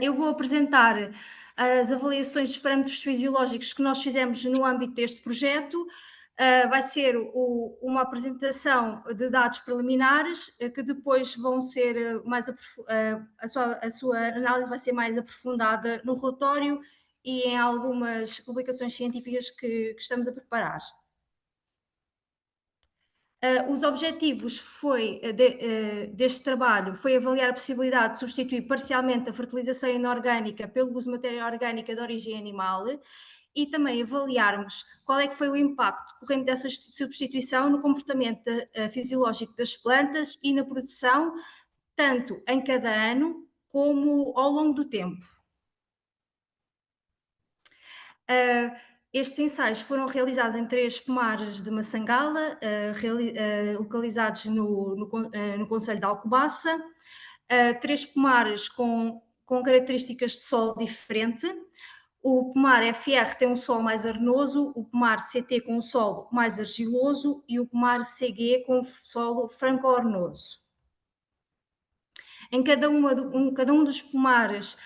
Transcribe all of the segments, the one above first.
Eu vou apresentar as avaliações dos parâmetros fisiológicos que nós fizemos no âmbito deste projeto. Vai ser uma apresentação de dados preliminares, que depois vão ser a sua análise vai ser mais aprofundada no relatório e em algumas publicações científicas que estamos a preparar. Os objetivos deste trabalho foi avaliar a possibilidade de substituir parcialmente a fertilização inorgânica pelo uso de matéria orgânica de origem animal e também avaliarmos qual é que foi o impacto decorrente dessa substituição no comportamento fisiológico das plantas e na produção, tanto em cada ano como ao longo do tempo. Uh, Estes ensaios foram realizados em 3 pomares de Massangala, localizados no concelho de Alcobaça, 3 pomares com características de solo diferente. O pomar FR tem um solo mais arenoso, o pomar CT com um solo mais argiloso e o pomar CG com um solo franco-arenoso. Em cada um dos pomares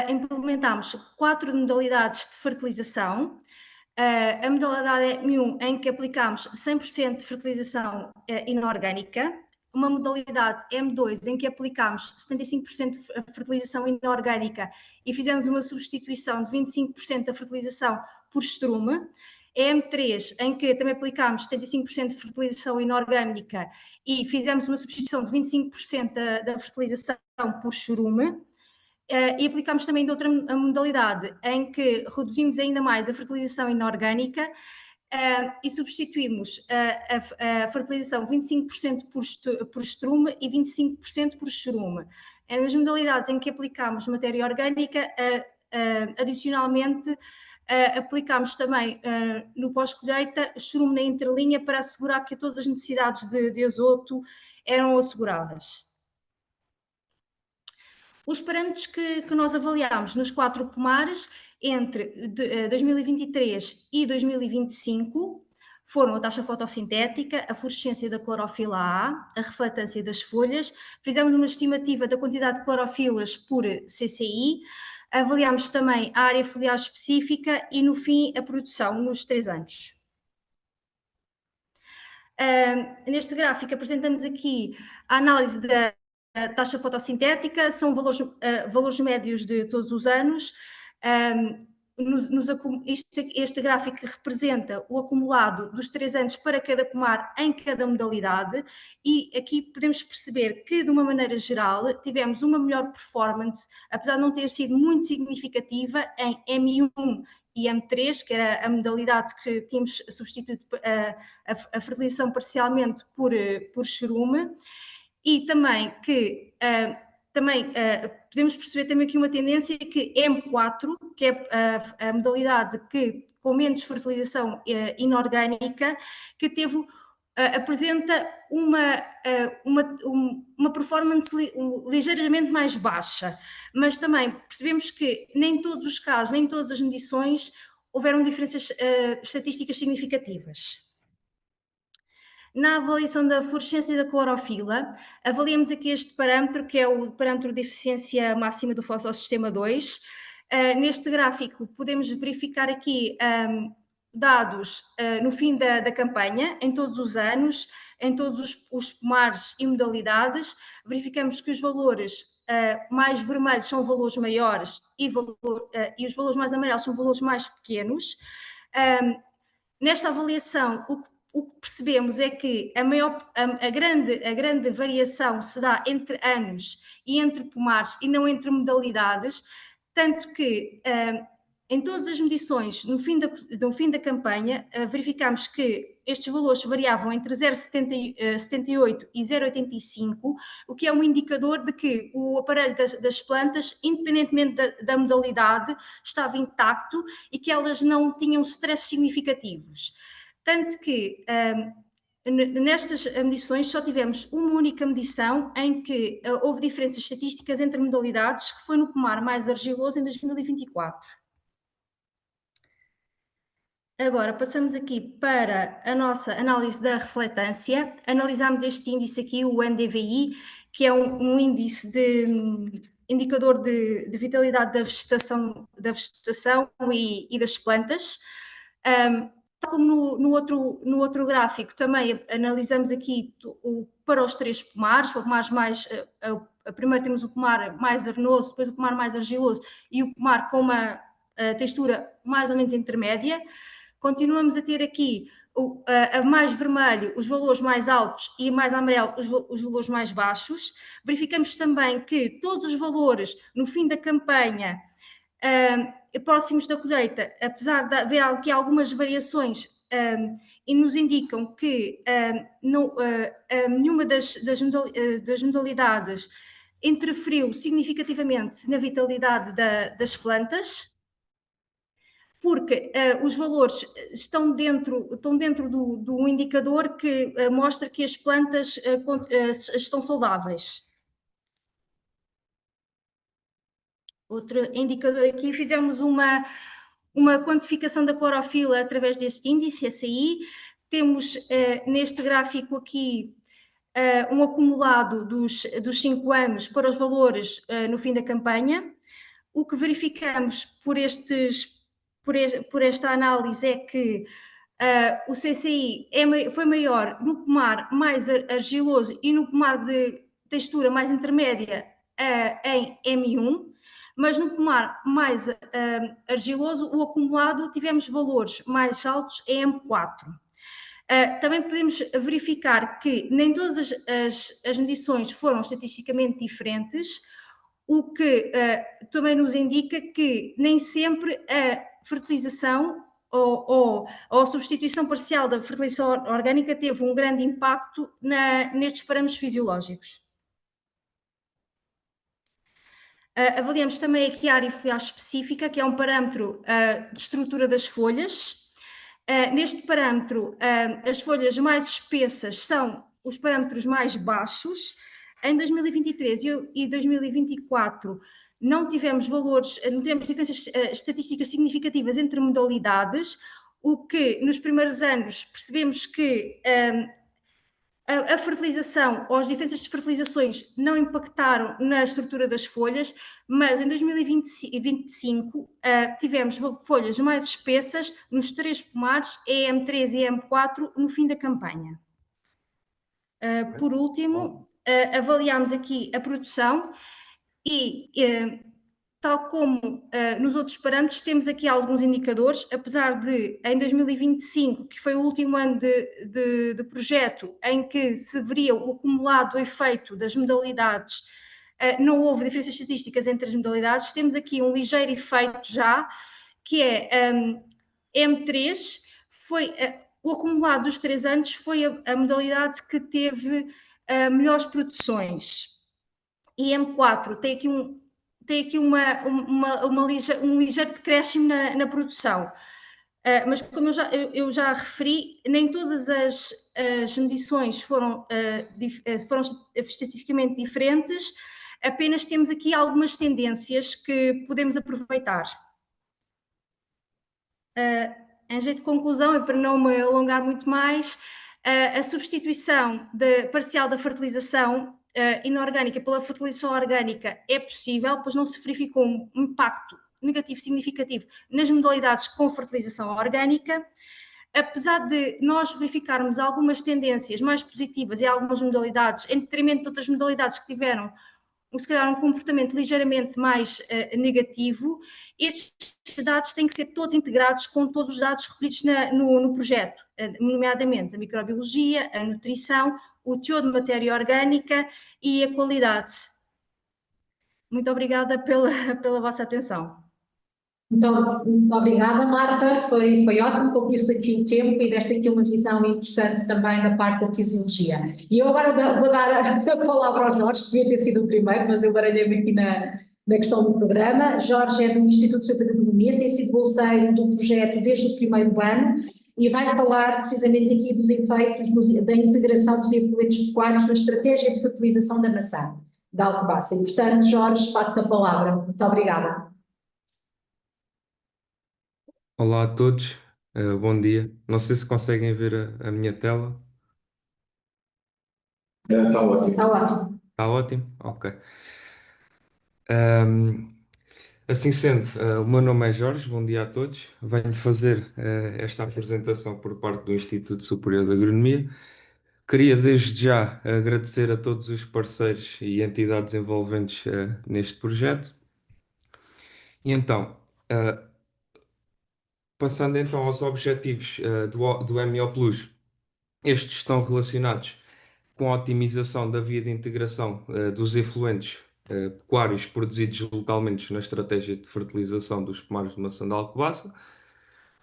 implementámos 4 modalidades de fertilização. A modalidade M1, em que aplicámos 100% de fertilização inorgânica, uma modalidade M2, em que aplicámos 75% de fertilização inorgânica e fizemos uma substituição de 25% da fertilização por estrume, a M3, em que também aplicámos 75% de fertilização inorgânica e fizemos uma substituição de 25% da fertilização por churume. E aplicámos também de outra modalidade, em que reduzimos ainda mais a fertilização inorgânica e substituímos a fertilização 25% por estrume e 25% por churume. Nas modalidades em que aplicámos matéria orgânica, adicionalmente, aplicámos também no pós-colheita churume na entrelinha para assegurar que todas as necessidades de azoto eram asseguradas. Os parâmetros que nós avaliámos nos 4 pomares entre 2023 e 2025 foram a taxa fotossintética, a fluorescência da clorofila A, a refletância das folhas, fizemos uma estimativa da quantidade de clorofilas por CCI, avaliámos também a área foliar específica e, no fim, a produção nos 3 anos. Neste gráfico apresentamos aqui a análise da taxa fotossintética, são valores médios de todos os anos. Este gráfico representa o acumulado dos 3 anos para cada pomar em cada modalidade e aqui podemos perceber que, de uma maneira geral, tivemos uma melhor performance, apesar de não ter sido muito significativa, em M1 e M3, que era a modalidade que tínhamos substituído a fertilização parcialmente por churume, e também que podemos perceber também aqui uma tendência que M4, que é a modalidade que com menos fertilização inorgânica, que apresenta uma performance ligeiramente mais baixa, mas também percebemos que nem todos os casos, nem todas as medições houveram diferenças estatísticas significativas. Na avaliação da fluorescência da clorofila, avaliamos aqui este parâmetro, que é o parâmetro de eficiência máxima do fotossistema 2. Neste gráfico, podemos verificar aqui dados no fim da campanha, em todos os anos, em todos os pomares e modalidades. Verificamos que os valores mais vermelhos são valores maiores e os valores mais amarelos são valores mais pequenos. Nesta avaliação, o que percebemos é que a grande variação se dá entre anos e entre pomares e não entre modalidades, tanto que em todas as medições no fim da campanha verificamos que estes valores variavam entre 0,78 e 0,85, o que é um indicador de que o aparelho das plantas, independentemente da modalidade, estava intacto e que elas não tinham stresses significativos. Tanto que nestas medições só tivemos uma única medição em que houve diferenças estatísticas entre modalidades, que foi no pomar mais argiloso em 2024. Agora passamos aqui para a nossa análise da refletância. Analisamos este índice aqui, o NDVI, que é um índice indicador de vitalidade da vegetação e das plantas. Tal como no outro gráfico, também analisamos aqui para os três pomares, pomares mais, primeiro temos o pomar mais arenoso, depois o pomar mais argiloso e o pomar com uma textura mais ou menos intermédia. Continuamos a ter aqui a mais vermelho os valores mais altos e mais amarelo os valores mais baixos. Verificamos também que todos os valores no fim da campanha, próximos da colheita, apesar de haver aqui algumas variações, e nos indicam que nenhuma das modalidades interferiu significativamente na vitalidade das plantas, porque os valores estão dentro do indicador que mostra que as plantas estão saudáveis. Outro indicador aqui, fizemos uma quantificação da clorofila através deste índice, SAI. Temos neste gráfico aqui um acumulado dos 5 anos para os valores no fim da campanha. O que verificamos por esta análise é que o CCI foi maior no pomar mais argiloso e no pomar de textura mais intermédia em M1, mas no pomar mais argiloso, o acumulado, tivemos valores mais altos em M4. Também podemos verificar que nem todas as medições foram estatisticamente diferentes, o que também nos indica que nem sempre a fertilização ou a substituição parcial da fertilização orgânica teve um grande impacto nestes parâmetros fisiológicos. Avaliamos também aqui a área foliar específica, que é um parâmetro de estrutura das folhas. Neste parâmetro, as folhas mais espessas são os parâmetros mais baixos. Em 2023 e 2024 não tivemos diferenças estatísticas significativas entre modalidades, o que nos primeiros anos percebemos que a fertilização ou as diferenças de fertilizações não impactaram na estrutura das folhas, mas em 2025 tivemos folhas mais espessas nos 3 pomares, EM3 e EM4, no fim da campanha. Por último, avaliámos aqui a produção e, tal como nos outros parâmetros, temos aqui alguns indicadores, apesar de em 2025, que foi o último ano de projeto em que se veria o acumulado efeito das modalidades, não houve diferenças estatísticas entre as modalidades, temos aqui um ligeiro efeito já, que é M3, foi o acumulado dos 3 anos foi a modalidade que teve melhores produções. E M4 tem aqui um ligeiro decréscimo na produção. Mas como eu já referi, nem todas as medições foram estatisticamente diferentes, apenas temos aqui algumas tendências que podemos aproveitar. Em jeito de conclusão, e para não me alongar muito mais, a substituição parcial da fertilização inorgânica pela fertilização orgânica é possível, pois não se verificou um impacto negativo significativo nas modalidades com fertilização orgânica. Apesar de nós verificarmos algumas tendências mais positivas em algumas modalidades, em detrimento de outras modalidades que tiveram se calhar um comportamento ligeiramente mais negativo, estes dados têm que ser todos integrados com todos os dados recolhidos no projeto, nomeadamente a microbiologia, a nutrição, o teor de matéria orgânica e a qualidade. Muito obrigada pela vossa atenção. Então, muito obrigada, Marta. Foi ótimo, cumpriu-se aqui o tempo e deste aqui uma visão interessante também da parte da fisiologia. E eu agora vou dar a palavra ao Jorge, que devia ter sido o primeiro, mas eu baralhei-me aqui na questão do programa. Jorge é do Instituto de Agronomia, tem sido bolseiro do projeto desde o primeiro ano e vai falar precisamente aqui dos efeitos da integração dos efluentes pecuários na estratégia de fertilização da maçã, da Alcobaça. E, portanto, Jorge, passo a palavra. Muito obrigada. Olá a todos, bom dia. Não sei se conseguem ver a minha tela. Está ótimo. Está ótimo. Está ótimo? Ok. Ahm, assim sendo, o meu nome é Jorge, bom dia a todos. Venho fazer esta apresentação por parte do Instituto Superior de Agronomia. Queria desde já agradecer a todos os parceiros e entidades envolventes neste projeto. E então, eh, passando então aos objetivos do MO Plus, estes estão relacionados com a otimização da via de integração dos efluentes pecuários produzidos localmente na estratégia de fertilização dos pomares de maçã de Alcobaça,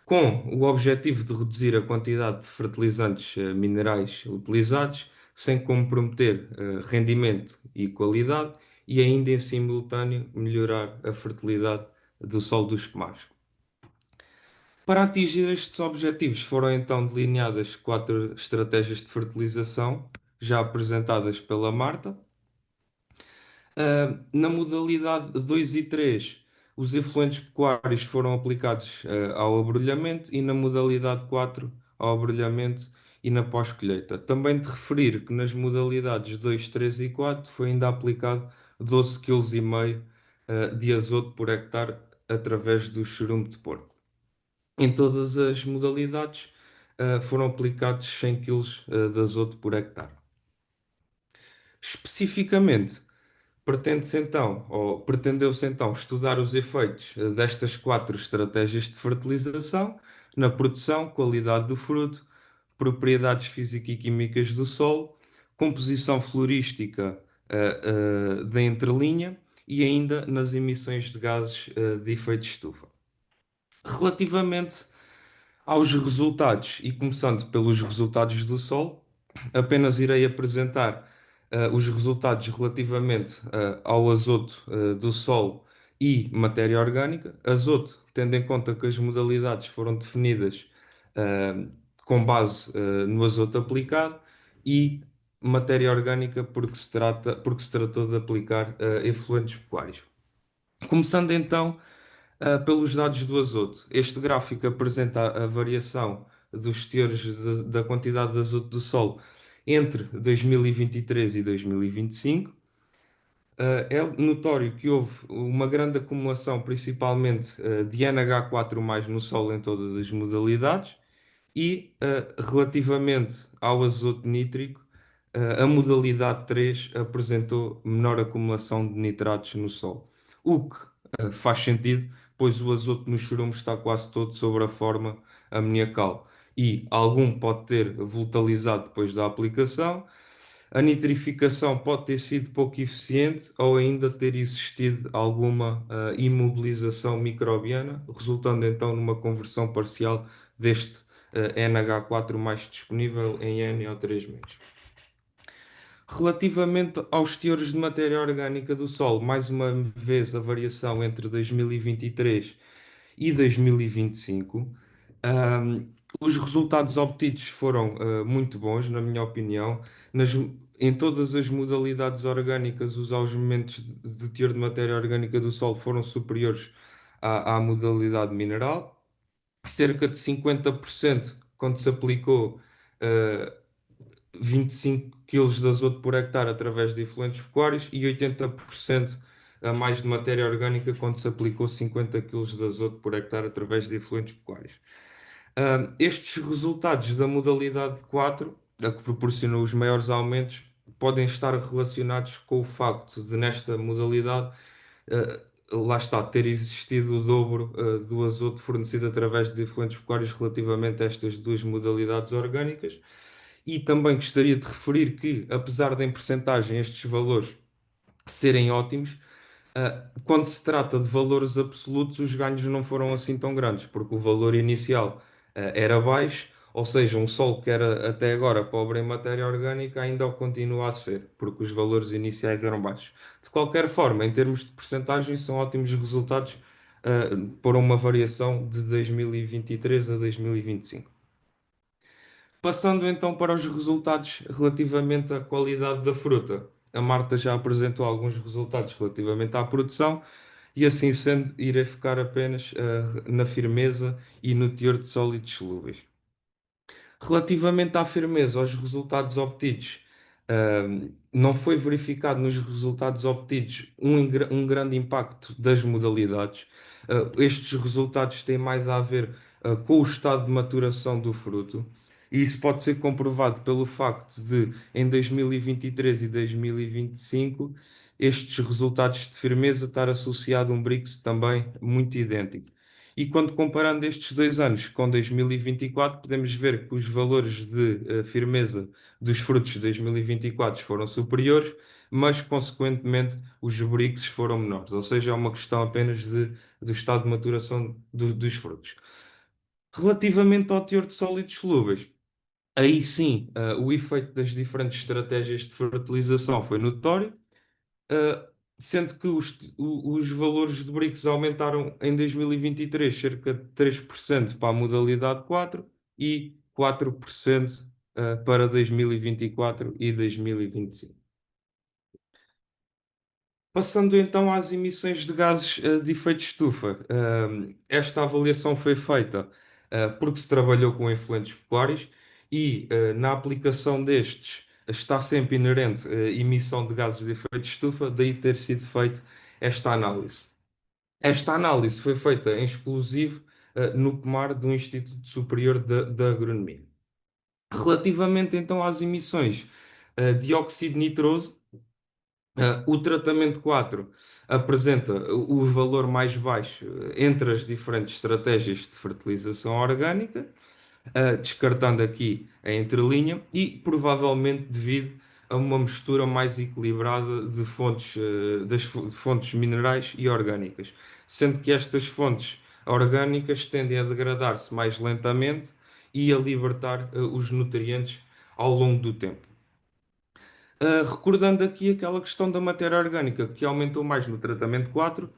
com o objetivo de reduzir a quantidade de fertilizantes minerais utilizados, sem comprometer rendimento e qualidade, e ainda em simultâneo melhorar a fertilidade do solo dos pomares. Para atingir estes objetivos, foram então delineadas 4 estratégias de fertilização, já apresentadas pela Marta. Na modalidade 2 e 3, os efluentes pecuários foram aplicados ao abrolhamento, e na modalidade 4, ao abrolhamento e na pós-colheita. Também de referir que nas modalidades 2, 3 e 4 foi ainda aplicado 12,5 kg de azoto por hectare através do churume de porco. Em todas as modalidades foram aplicados 100 kg de azoto por hectare. Especificamente, pretendeu-se então estudar os efeitos destas 4 estratégias de fertilização na produção, qualidade do fruto, propriedades físico e químicas do solo, composição florística da entrelinha e ainda nas emissões de gases de efeito de estufa. Relativamente aos resultados, e começando pelos resultados do solo, apenas irei apresentar os resultados relativamente ao azoto do solo e matéria orgânica. Azoto, tendo em conta que as modalidades foram definidas com base no azoto aplicado, e matéria orgânica porque se tratou de aplicar efluentes pecuários. Começando então pelos dados do azoto. Este gráfico apresenta a variação dos teores da quantidade de azoto do solo entre 2023 e 2025. É notório que houve uma grande acumulação, principalmente de NH4+ no solo em todas as modalidades, e relativamente ao azoto nítrico, a modalidade 3 apresentou menor acumulação de nitratos no solo. O que faz sentido, pois o azoto no churume está quase todo sobre a forma amoniacal, e algum pode ter volatilizado depois da aplicação. A nitrificação pode ter sido pouco eficiente, ou ainda ter existido alguma imobilização microbiana, resultando então numa conversão parcial deste NH4 mais disponível em NO3-. Relativamente aos teores de matéria orgânica do solo, mais uma vez a variação entre 2023 e 2025. Ahm, os resultados obtidos foram muito bons, na minha opinião. Em todas as modalidades orgânicas, os aumentos de teor de matéria orgânica do solo foram superiores à modalidade mineral. Cerca de 50% quando se aplicou 25 kg de azoto por hectare através de efluentes pecuários, e 80% a mais de matéria orgânica quando se aplicou 50 kg de azoto por hectare através de efluentes pecuários. Estes resultados da modalidade 4, a que proporcionou os maiores aumentos, podem estar relacionados com o facto de, nesta modalidade, lá está, ter existido o dobro do azoto fornecido através de efluentes pecuários relativamente a estas duas modalidades orgânicas. E também gostaria de referir que, apesar de em percentagem estes valores serem ótimos, quando se trata de valores absolutos, os ganhos não foram assim tão grandes, porque o valor inicial era baixo, ou seja, um solo que era até agora pobre em matéria orgânica ainda o continua a ser, porque os valores iniciais eram baixos. De qualquer forma, em termos de percentagem, são ótimos resultados para uma variação de 2023 a 2025. Passando então para os resultados relativamente à qualidade da fruta. A Marta já apresentou alguns resultados relativamente à produção, e assim sendo, irei focar apenas na firmeza e no teor de sólidos solúveis. Relativamente à firmeza, aos resultados obtidos, Não foi verificado nos resultados obtidos um grande impacto das modalidades. Estes resultados têm mais a ver com o estado de maturação do fruto, e isso pode ser comprovado pelo facto de, em 2023 e 2025, estes resultados de firmeza estar associado a um BRICS também muito idêntico. E quando comparando estes 2 anos com 2024, podemos ver que os valores de firmeza dos frutos de 2024 foram superiores, mas, consequentemente, os BRICS foram menores. Ou seja, é uma questão apenas do estado de maturação dos frutos. Relativamente ao teor de sólidos solúveis, aí sim, o efeito das diferentes estratégias de fertilização foi notório, uh, sendo que os valores de BRICS aumentaram em 2023 cerca de 3% para a modalidade 4 e 4% para 2024 e 2025. Passando então às emissões de gases de efeito de estufa, esta avaliação foi feita porque se trabalhou com efluentes pecuários e na aplicação destes está sempre inerente a emissão de gases de efeito de estufa, daí ter sido feita esta análise. Esta análise foi feita em exclusivo no PMAR do Instituto Superior de Agronomia. Relativamente então às emissões de óxido nitroso, o tratamento 4 apresenta o valor mais baixo entre as diferentes estratégias de fertilização orgânica, descartando aqui a entrelinha, e provavelmente devido a uma mistura mais equilibrada de fontes, das fontes minerais e orgânicas, sendo que estas fontes orgânicas tendem a degradar-se mais lentamente e a libertar os nutrientes ao longo do tempo. Recordando aqui aquela questão da matéria orgânica, que aumentou mais no tratamento 4,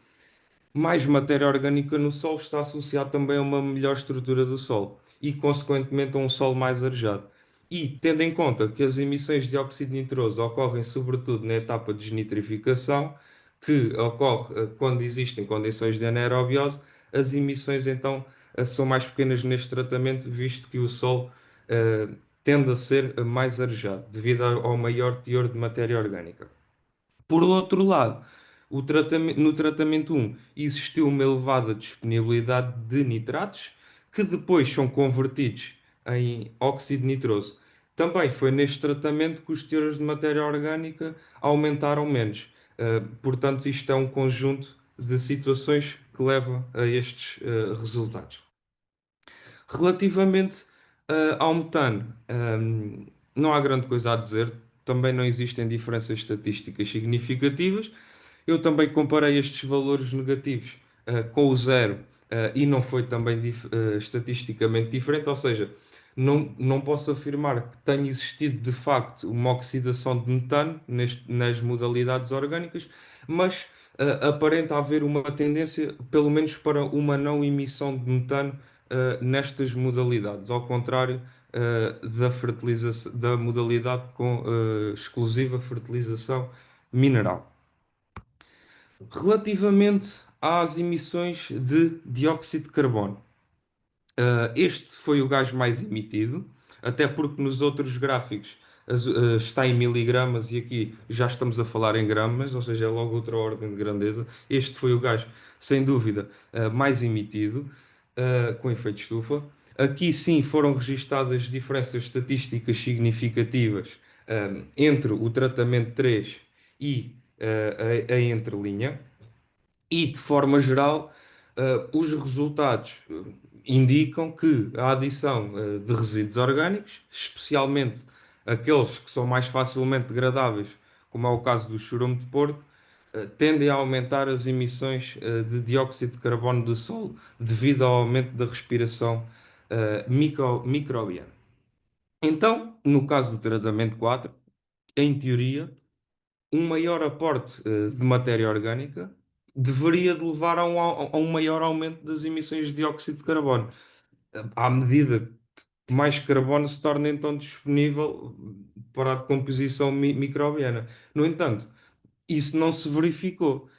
mais matéria orgânica no solo está associado também a uma melhor estrutura do solo e, consequentemente, a um solo mais arejado. E, tendo em conta que as emissões de dióxido de nitroso ocorrem sobretudo na etapa de desnitrificação, que ocorre quando existem condições de anaerobiose, as emissões então são mais pequenas neste tratamento, visto que o solo tende a ser mais arejado, devido ao maior teor de matéria orgânica. Por outro lado, no tratamento 1 existiu uma elevada disponibilidade de nitratos, que depois são convertidos em óxido nitroso. Também foi neste tratamento que os teores de matéria orgânica aumentaram menos. Portanto, isto é um conjunto de situações que leva a estes resultados. Relativamente ao metano, não há grande coisa a dizer, também não existem diferenças estatísticas significativas. Eu também comparei estes valores negativos com o zero e não foi também estatisticamente diferente, ou seja, não posso afirmar que tenha existido de facto uma oxidação de metano nas modalidades orgânicas, mas aparenta haver uma tendência, pelo menos para uma não emissão de metano nestas modalidades, ao contrário da fertilização, da modalidade com exclusiva fertilização mineral. Relativamente às emissões de dióxido de carbono, este foi o gás mais emitido, até porque nos outros gráficos está em miligramas e aqui já estamos a falar em gramas, ou seja, é logo outra ordem de grandeza. Este foi o gás, sem dúvida, mais emitido, com efeito de estufa. Aqui sim foram registadas diferenças estatísticas significativas entre o tratamento 3 e a entrelinha. E, de forma geral, os resultados indicam que a adição de resíduos orgânicos, especialmente aqueles que são mais facilmente degradáveis, como é o caso do churume de porco, tendem a aumentar as emissões de dióxido de carbono do solo devido ao aumento da respiração microbiana. Então, no caso do tratamento 4, em teoria, um maior aporte de matéria orgânica deveria de levar a um maior aumento das emissões de dióxido de carbono. À medida que mais carbono se torna então disponível para a decomposição microbiana. No entanto, isso não se verificou.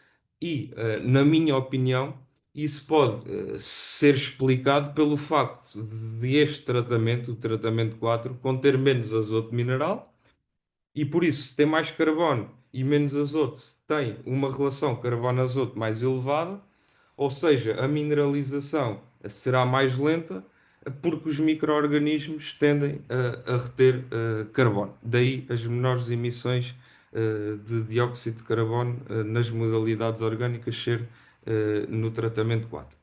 E, na minha opinião, isso pode ser explicado pelo facto de este tratamento, o tratamento 4, conter menos azoto mineral e por isso, se tem mais carbono e menos azoto, tem uma relação carbono-azoto mais elevada, ou seja, a mineralização será mais lenta, porque os micro-organismos tendem a reter carbono. Daí as menores emissões de dióxido de carbono nas modalidades orgânicas ser no tratamento 4.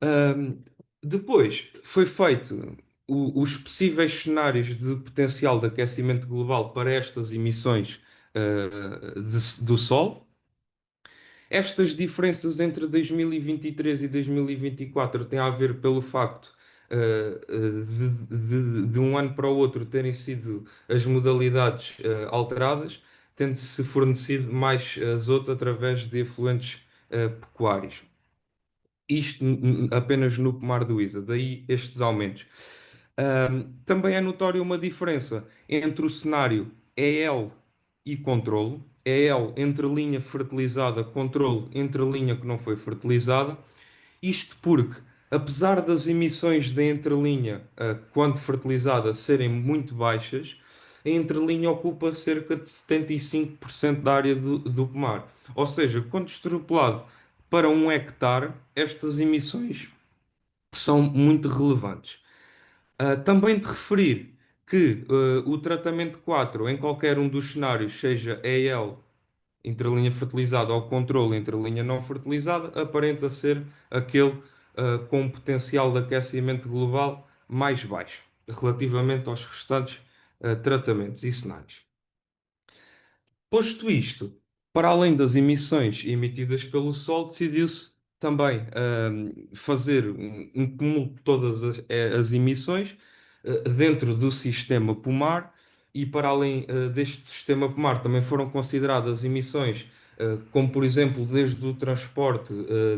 Ahm, Depois foi feito os possíveis cenários de potencial de aquecimento global para estas emissões do Sol. Estas diferenças entre 2023 e 2024 têm a ver pelo facto de um ano para o outro terem sido as modalidades alteradas, tendo-se fornecido mais azoto através de efluentes pecuários. Isto apenas no pomar do ISA, daí estes aumentos. Também é notória uma diferença entre o cenário EL e controlo. EL entre linha fertilizada, controlo entre linha que não foi fertilizada. Isto porque, apesar das emissões da entrelinha, quando fertilizada, serem muito baixas, a entrelinha ocupa cerca de 75% da área do pomar. Ou seja, quando extrapolado para 1 hectare, estas emissões são muito relevantes. Também de referir que o tratamento 4, em qualquer um dos cenários, seja EL, entrelinha fertilizada, ou controle entrelinha não fertilizada, aparenta ser aquele com um potencial de aquecimento global mais baixo, relativamente aos restantes tratamentos e cenários. Posto isto, para além das emissões emitidas pelo Sol, decidiu-se também fazer um cúmulo de todas as emissões dentro do sistema pomar, e para além deste sistema pomar também foram consideradas emissões como, por exemplo, desde o transporte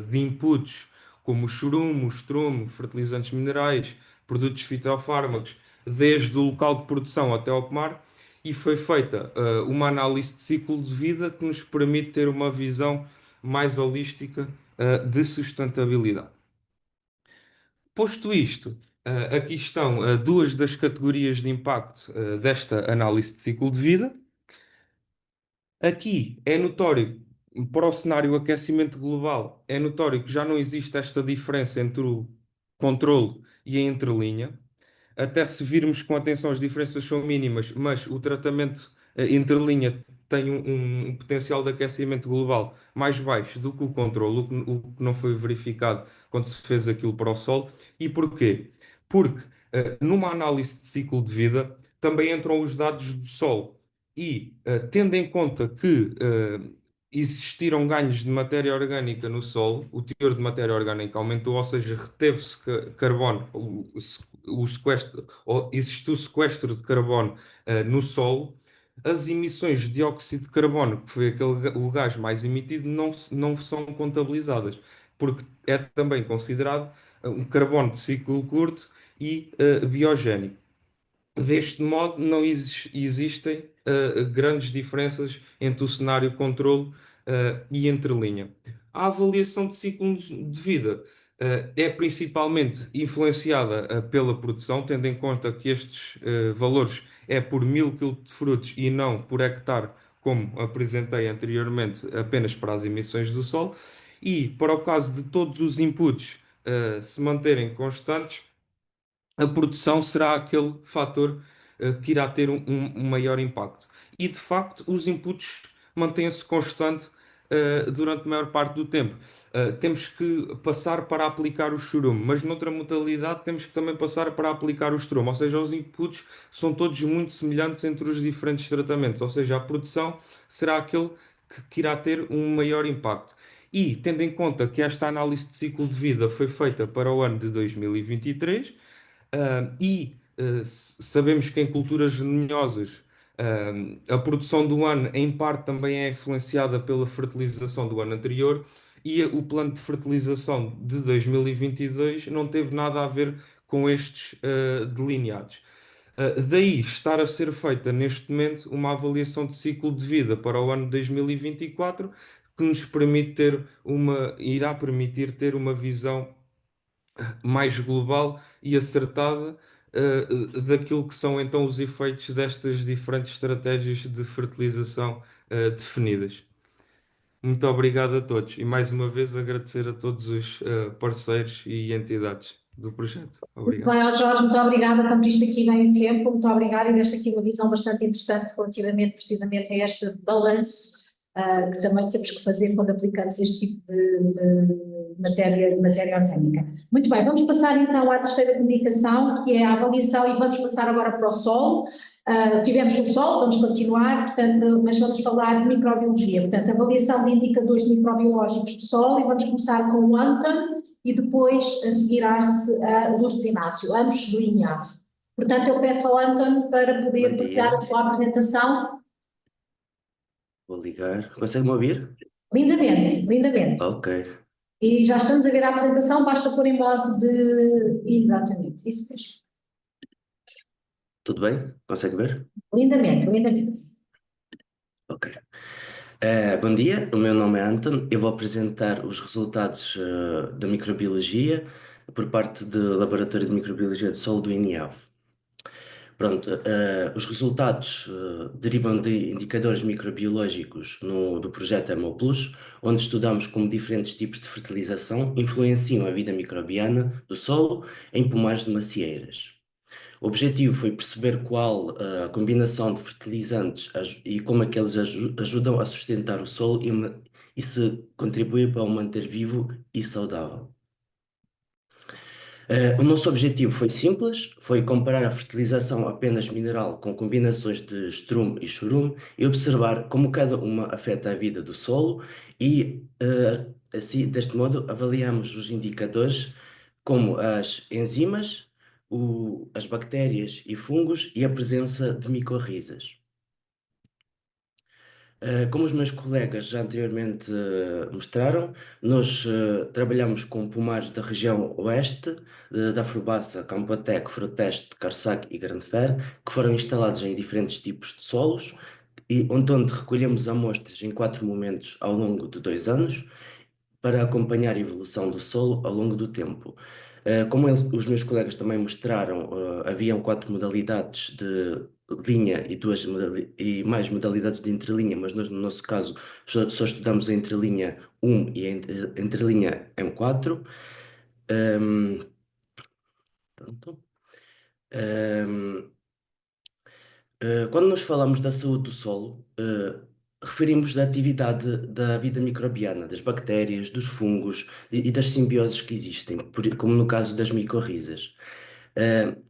de inputs como o churume, o estrume, fertilizantes minerais, produtos fitofármacos, desde o local de produção até ao pomar, e foi feita uma análise de ciclo de vida que nos permite ter uma visão mais holística de sustentabilidade. Posto isto, aqui estão duas das categorias de impacto desta análise de ciclo de vida. Aqui é notório, para o cenário aquecimento global, é notório que já não existe esta diferença entre o controlo e a entrelinha. Até se virmos com atenção, as diferenças são mínimas, mas o tratamento entre linha tem um potencial de aquecimento global mais baixo do que o controle, o que não foi verificado quando se fez aquilo para o Sol. E porquê? Porque numa análise de ciclo de vida também entram os dados do Sol. E tendo em conta que existiram ganhos de matéria orgânica no solo, o teor de matéria orgânica aumentou, ou seja, reteve-se carbono, o sequestro, ou existiu sequestro de carbono no solo. As emissões de dióxido de carbono, que foi o gás mais emitido, não são contabilizadas, porque é também considerado um carbono de ciclo curto e biogénico. Deste modo, não existem grandes diferenças entre o cenário controle e entrelinha. A avaliação de ciclos de vida é principalmente influenciada pela produção, tendo em conta que estes valores é por 1000 kg de frutos e não por hectare, como apresentei anteriormente, apenas para as emissões do Sol. E para o caso de todos os inputs se manterem constantes, a produção será aquele fator que irá ter um maior impacto. E de facto, os inputs mantêm-se constante durante a maior parte do tempo. Temos que passar para aplicar o churume, mas noutra modalidade temos que também passar para aplicar o estrume, ou seja, os inputs são todos muito semelhantes entre os diferentes tratamentos, ou seja, a produção será aquele que irá ter um maior impacto. E tendo em conta que esta análise de ciclo de vida foi feita para o ano de 2023, sabemos que em culturas leguminosas a produção do ano, em parte, também é influenciada pela fertilização do ano anterior, e o plano de fertilização de 2022 não teve nada a ver com estes delineados. Daí estar a ser feita neste momento uma avaliação de ciclo de vida para o ano 2024, que nos irá permitir ter uma visão mais global e acertada daquilo que são então os efeitos destas diferentes estratégias de fertilização definidas. Muito obrigado a todos e mais uma vez agradecer a todos os parceiros e entidades do projeto. Muito Obrigado. bem, ó Jorge, muito obrigada, cumpriste aqui bem o tempo, muito obrigada e deste aqui uma visão bastante interessante relativamente precisamente a este balanço que também temos que fazer quando aplicamos este tipo de matéria orgânica. Muito bem, vamos passar então à terceira comunicação, que é a avaliação, e vamos passar agora para o solo. Tivemos o solo, vamos continuar, portanto, mas vamos falar de microbiologia, portanto, avaliação de indicadores microbiológicos do solo, e vamos começar com o Anton, e depois a seguirá-se a Lourdes Inácio, ambos do INIAV. Portanto, eu peço ao Anton para poder Bom partilhar dia. a sua apresentação. Vou ligar. Consegue-me ouvir? Lindamente, lindamente. Ok. E já estamos a ver a apresentação, basta pôr em modo de... Exatamente, isso mesmo. Tudo bem? Consegue ver? Lindamente, lindamente. Ok. Bom dia, o meu nome é Anton. Eu vou apresentar os resultados da microbiologia por parte do Laboratório de Microbiologia de Solo do INIAV. Pronto, os resultados derivam de indicadores microbiológicos do projeto HEMO Plus, onde estudamos como diferentes tipos de fertilização influenciam a vida microbiana do solo em pomares de macieiras. O objetivo foi perceber qual a combinação de fertilizantes e como é que eles ajudam a sustentar o solo e se contribuem para o manter vivo e saudável. O nosso objetivo foi simples, foi comparar a fertilização apenas mineral com combinações de estrume e churume e observar como cada uma afeta a vida do solo e, assim, deste modo, avaliamos os indicadores como as enzimas, as bactérias e fungos e a presença de micorrizas. Como os meus colegas já anteriormente mostraram, nós trabalhamos com pomares da região oeste, da Forbaça, Campotec, Fruteste, Carsac e Grande Fer, que foram instalados em diferentes tipos de solos, e onde recolhemos amostras em 4 momentos ao longo de 2 anos, para acompanhar a evolução do solo ao longo do tempo. Como os meus colegas também mostraram, haviam 4 modalidades de linha e mais modalidades de entrelinha, mas nós, no nosso caso, só estudamos a entrelinha 1 e a entrelinha M4. Pronto. Quando nós falamos da saúde do solo, referimos da atividade da vida microbiana, das bactérias, dos fungos e das simbioses que existem, como no caso das micorrizas.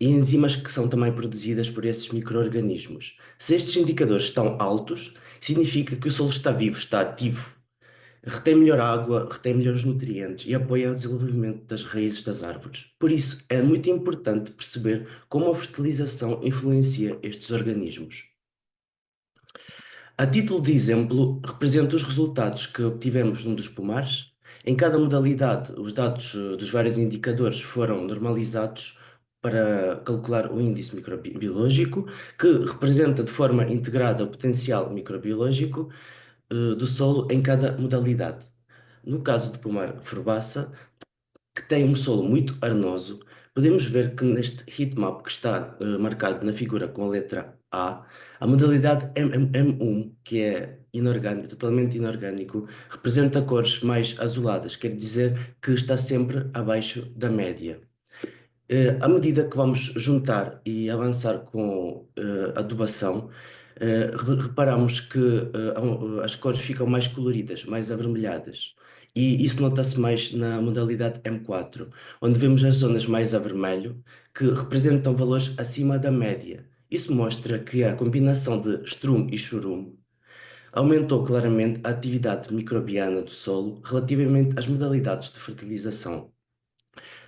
E enzimas que são também produzidas por esses micro-organismos. Se estes indicadores estão altos, significa que o solo está vivo, está ativo, retém melhor água, retém melhor os nutrientes e apoia o desenvolvimento das raízes das árvores. Por isso, é muito importante perceber como a fertilização influencia estes organismos. A título de exemplo, represento os resultados que obtivemos num dos pomares. Em cada modalidade, os dados dos vários indicadores foram normalizados para calcular o índice microbiológico, que representa de forma integrada o potencial microbiológico do solo em cada modalidade. No caso do pomar Forbaça, que tem um solo muito arenoso, podemos ver que neste heatmap que está marcado na figura com a letra a modalidade M1, que é inorgânico, totalmente inorgânico, representa cores mais azuladas, quer dizer que está sempre abaixo da média. À medida que vamos juntar e avançar com a adubação, reparamos que as cores ficam mais coloridas, mais avermelhadas. E isso nota-se mais na modalidade M4, onde vemos as zonas mais a vermelho, que representam valores acima da média. Isso mostra que a combinação de estrume e churume aumentou claramente a atividade microbiana do solo relativamente às modalidades de fertilização.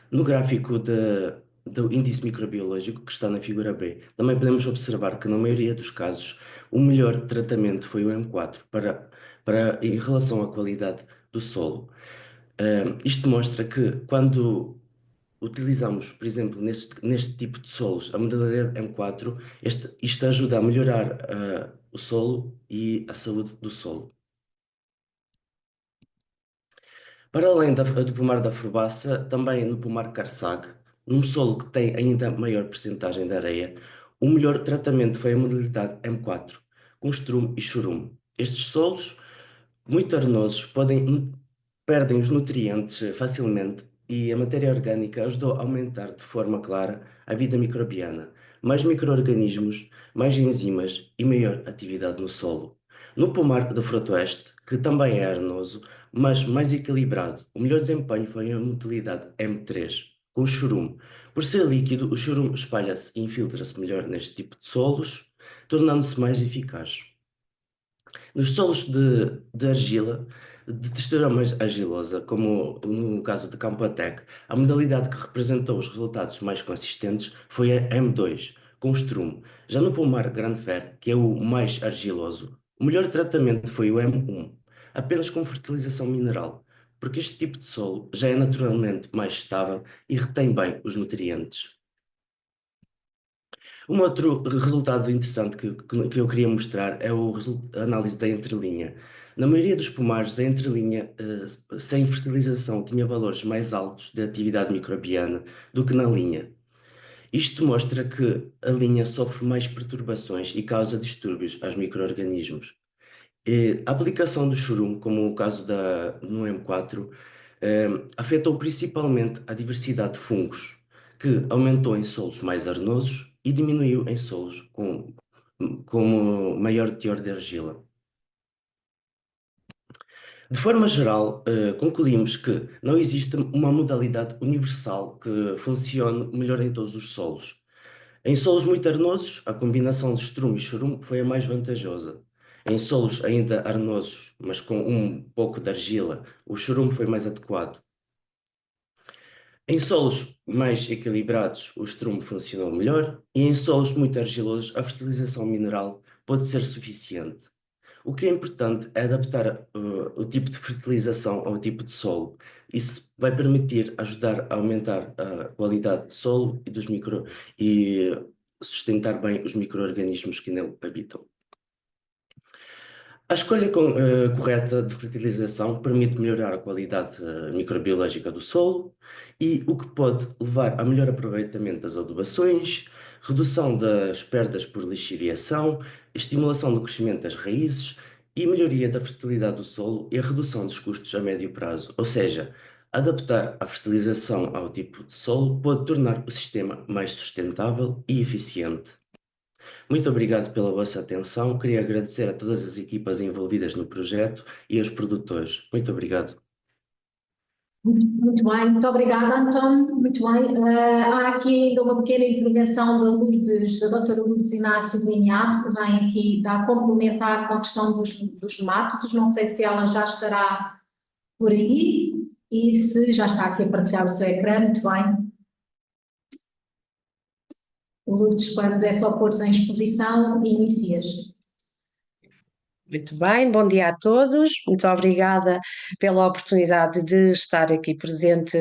No gráfico do índice microbiológico, que está na figura B, também podemos observar que, na maioria dos casos, o melhor tratamento foi o M4 em relação à qualidade do solo. Isto mostra que, quando utilizamos, por exemplo, neste tipo de solos, a modalidade M4, isto ajuda a melhorar o solo e a saúde do solo. Para além do pomar da Forbaça, também no pomar Carsac, num solo que tem ainda maior percentagem de areia, o melhor tratamento foi a modalidade M4, com estrume e churume. Estes solos, muito arenosos, perdem os nutrientes facilmente e a matéria orgânica ajudou a aumentar de forma clara a vida microbiana. Mais micro-organismos, mais enzimas e maior atividade no solo. No pomar do Froto-Oeste, que também é arenoso, mas mais equilibrado, o melhor desempenho foi a modalidade M3, com o churume. Por ser líquido, o churume espalha-se e infiltra-se melhor neste tipo de solos, tornando-se mais eficaz. Nos solos de argila, de textura mais argilosa, como no caso de Campotec, a modalidade que representou os resultados mais consistentes foi a M2, com estrume. Já no pomar Grande Fer, que é o mais argiloso, o melhor tratamento foi o M1, apenas com fertilização mineral, porque este tipo de solo já é naturalmente mais estável e retém bem os nutrientes. Um outro resultado interessante que eu queria mostrar é a análise da entrelinha. Na maioria dos pomares, a entrelinha sem fertilização tinha valores mais altos de atividade microbiana do que na linha. Isto mostra que a linha sofre mais perturbações e causa distúrbios aos micro-organismos. A aplicação do churume, como o caso no M4, afetou principalmente a diversidade de fungos, que aumentou em solos mais arenosos e diminuiu em solos com maior teor de argila. De forma geral, concluímos que não existe uma modalidade universal que funcione melhor em todos os solos. Em solos muito arenosos, a combinação de estrume e churume foi a mais vantajosa. Em solos ainda arenosos, mas com um pouco de argila, o churume foi mais adequado. Em solos mais equilibrados, o estrume funcionou melhor, e em solos muito argilosos, a fertilização mineral pode ser suficiente. O que é importante é adaptar o tipo de fertilização ao tipo de solo. Isso vai permitir ajudar a aumentar a qualidade do solo e sustentar bem os micro-organismos que nele habitam. A escolha correta de fertilização permite melhorar a qualidade microbiológica do solo e o que pode levar a melhor aproveitamento das adubações, redução das perdas por lixiviação, estimulação do crescimento das raízes e melhoria da fertilidade do solo e a redução dos custos a médio prazo. Ou seja, adaptar a fertilização ao tipo de solo pode tornar o sistema mais sustentável e eficiente. Muito obrigado pela vossa atenção. Queria agradecer a todas as equipas envolvidas no projeto e aos produtores. Muito obrigado. Muito bem, muito obrigada, António. Muito bem. Há aqui ainda uma pequena intervenção da doutora Lourdes Inácio Minhado, que vem aqui dar complementar com a questão dos métodos. Não sei se ela já estará por aí e se já está aqui a partilhar o seu ecrã. Muito bem. Lourdes, quando é só pôr em exposição, inicias. Muito bem, bom dia a todos, muito obrigada pela oportunidade de estar aqui presente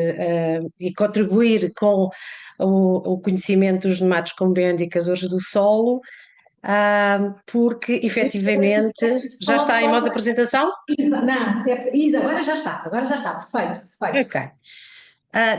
e contribuir com o conhecimento dos nematos como bioindicadores do solo, porque efetivamente já está em modo de apresentação? Não, Isa, agora já está, perfeito. Ok.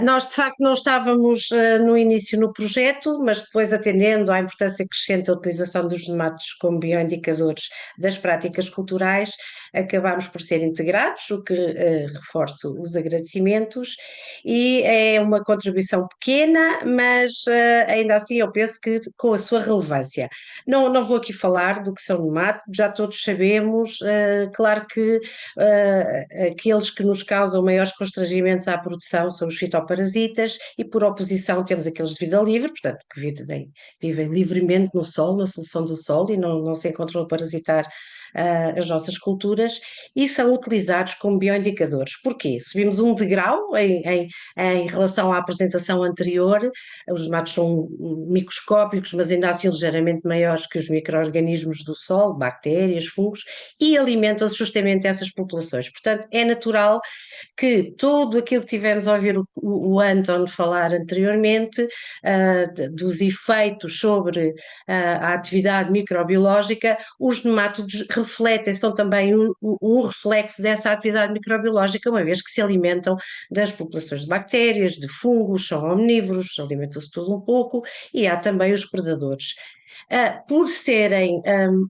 Nós, de facto, não estávamos no início no projeto, mas depois, atendendo à importância crescente da utilização dos nematos como bioindicadores das práticas culturais, acabámos por ser integrados, o que reforço os agradecimentos, e é uma contribuição pequena, mas ainda assim eu penso que com a sua relevância. Não vou aqui falar do que são nematos, já todos sabemos, claro que aqueles que nos causam maiores constrangimentos à produção são os fitoparasitas e por oposição temos aqueles de vida livre, portanto que vivem livremente no solo, na solução do solo e não se encontram a parasitar as nossas culturas e são utilizados como bioindicadores. Porquê? Subimos um degrau em relação à apresentação anterior, os nematos são microscópicos, mas ainda assim ligeiramente maiores que os micro-organismos do solo, bactérias, fungos, e alimentam-se justamente essas populações. Portanto, é natural que tudo aquilo que tivemos a ouvir o o Anton falar anteriormente, dos efeitos sobre a atividade microbiológica, os nemátodos refletem, são também um reflexo dessa atividade microbiológica, uma vez que se alimentam das populações de bactérias, de fungos, são omnívoros, alimentam-se tudo um pouco, e há também os predadores. Por serem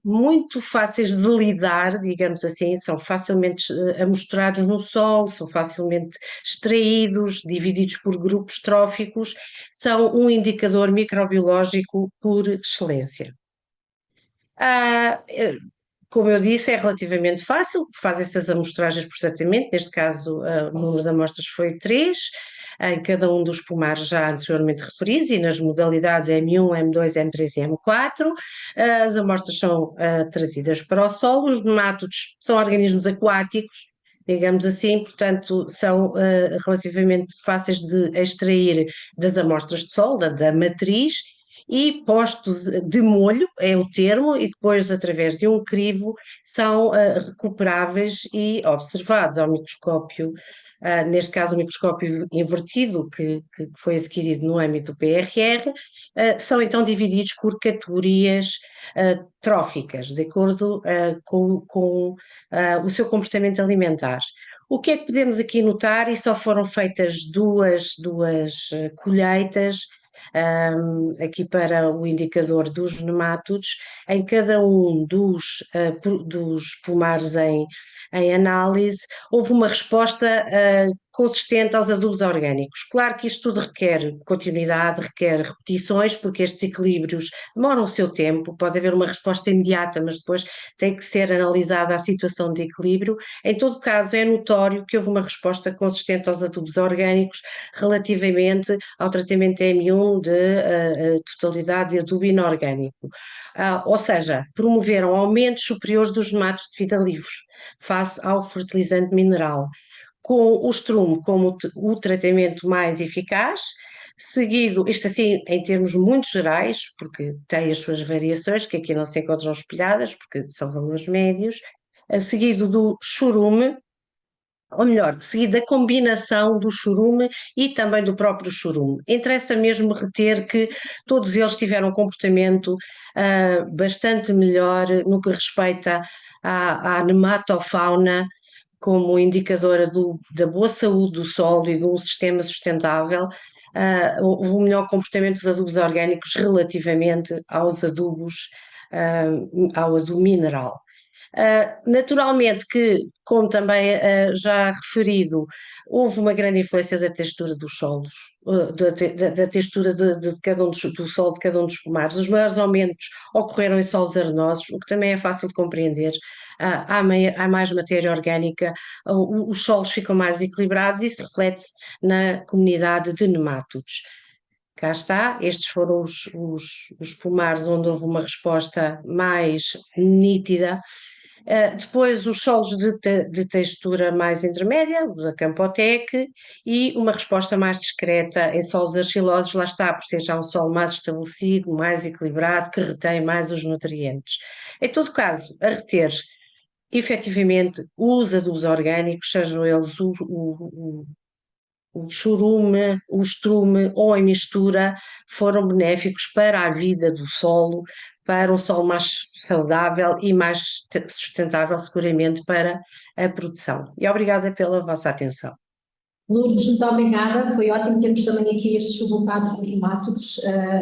muito fáceis de lidar, digamos assim, são facilmente amostrados no solo, são facilmente extraídos, divididos por grupos tróficos, são um indicador microbiológico por excelência. Como eu disse, é relativamente fácil, fazem-se as amostragens por tratamento, neste caso o número de amostras foi 3, em cada um dos pomares já anteriormente referidos, e nas modalidades M1, M2, M3 e M4. As amostras são trazidas para o solo, os nemátodos são organismos aquáticos, digamos assim, portanto são relativamente fáceis de extrair das amostras de solo, da matriz, e postos de molho, é o termo, e depois através de um crivo são recuperáveis e observados ao microscópio, neste caso o microscópio invertido que foi adquirido no âmbito do PRR, são então divididos por categorias tróficas, de acordo com o seu comportamento alimentar. O que é que podemos aqui notar, e só foram feitas duas colheitas, aqui para o indicador dos nemátodos, em cada um dos pomares em análise, houve uma resposta consistente aos adubos orgânicos. Claro que isto tudo requer continuidade, requer repetições, porque estes equilíbrios demoram o seu tempo, pode haver uma resposta imediata, mas depois tem que ser analisada a situação de equilíbrio. Em todo caso, é notório que houve uma resposta consistente aos adubos orgânicos relativamente ao tratamento M1 de totalidade de adubo inorgânico. Ou seja, promoveram aumentos superiores dos nemátodos de vida livre face ao fertilizante mineral, com o estrume como o tratamento mais eficaz, seguido, isto assim em termos muito gerais, porque tem as suas variações, que aqui não se encontram espelhadas, porque são valores médios, seguido do chorume, ou melhor, seguido da combinação do chorume e também do próprio chorume. Interessa mesmo reter que todos eles tiveram um comportamento bastante melhor no que respeita à nematofauna, como indicadora da boa saúde do solo e de um sistema sustentável. Houve um melhor comportamento dos adubos orgânicos relativamente aos adubos, ao adubo mineral. Naturalmente que, como também já referido, houve uma grande influência da textura dos solos, da textura de cada um do solo de cada um dos pomares. Os maiores aumentos ocorreram em solos arenosos, o que também é fácil de compreender. Há mais matéria orgânica, os solos ficam mais equilibrados e isso reflete-se na comunidade de nemátodos. Cá está, estes foram os pomares onde houve uma resposta mais nítida. Depois os solos de textura mais intermédia, da Campotec, e uma resposta mais discreta em solos argilosos, lá está, por ser já um solo mais estabelecido, mais equilibrado, que retém mais os nutrientes. Em todo caso, a reter efetivamente os adubos orgânicos, sejam eles o chorume, o estrume ou em mistura, foram benéficos para a vida do solo, para um solo mais saudável e mais sustentável, seguramente, para a produção. E obrigada pela vossa atenção. Lourdes, muito obrigada. Foi ótimo termos também aqui estes resultados dos nemátodos,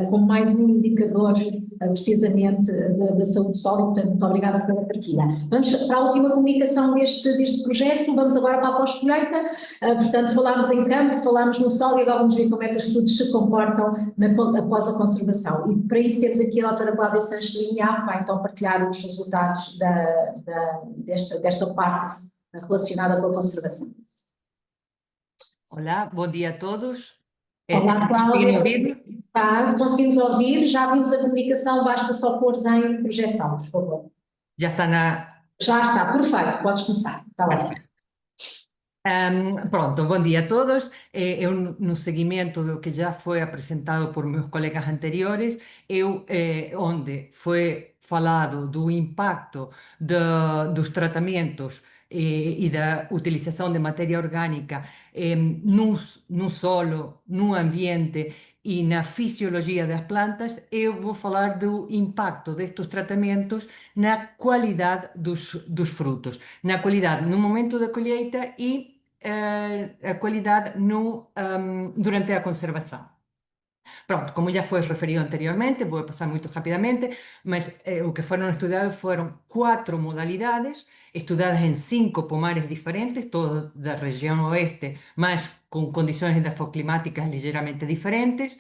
como mais um indicador precisamente da saúde do solo, e, portanto, muito obrigada pela partilha. Vamos para a última comunicação deste projeto, vamos agora para a pós-colheita, portanto falámos em campo, falámos no solo e agora vamos ver como é que os frutos se comportam após a conservação. E para isso temos aqui a doutora Cláudia Sanches Linhares, que vai então partilhar os resultados desta parte relacionada com a conservação. Olá, bom dia a todos. Olá, ¿Conseguem Cláudia. ouvir? Tá, conseguimos ouvir, já vimos a comunicação, basta só pôr em projeção, por favor. Já está na... Já está, perfeito, podes começar. Está bem. Pronto, bom dia a todos. Eu, no seguimento do que já foi apresentado por meus colegas anteriores, onde foi falado do impacto dos tratamentos e da utilização de matéria orgânica no solo, no ambiente e na fisiologia das plantas, eu vou falar do impacto destes tratamentos na qualidade dos frutos, na qualidade no momento da colheita e a qualidade durante a conservação. Pronto, como já foi referido anteriormente, vou passar muito rapidamente, mas o que foram estudados foram 4 modalidades, estudadas em 5 pomares diferentes, todos da região oeste, mas com condições edafoclimáticas ligeiramente diferentes,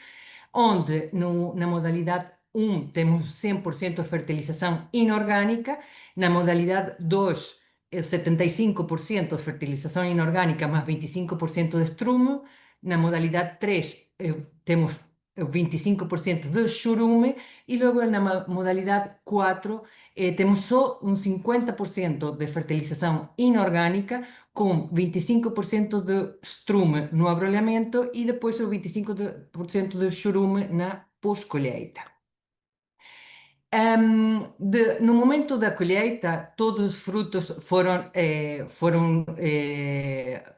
onde na modalidade 1 temos 100% de fertilização inorgânica, na modalidade 2 75% de fertilização inorgânica mais 25% de estrumo, na modalidade 3 temos 25% de churume e logo na modalidade 4 temos só um 50% de fertilização inorgânica com 25% de estrume no abrolhamento e depois o 25% de churume na pós-colheita. No momento da colheita, todos os frutos foram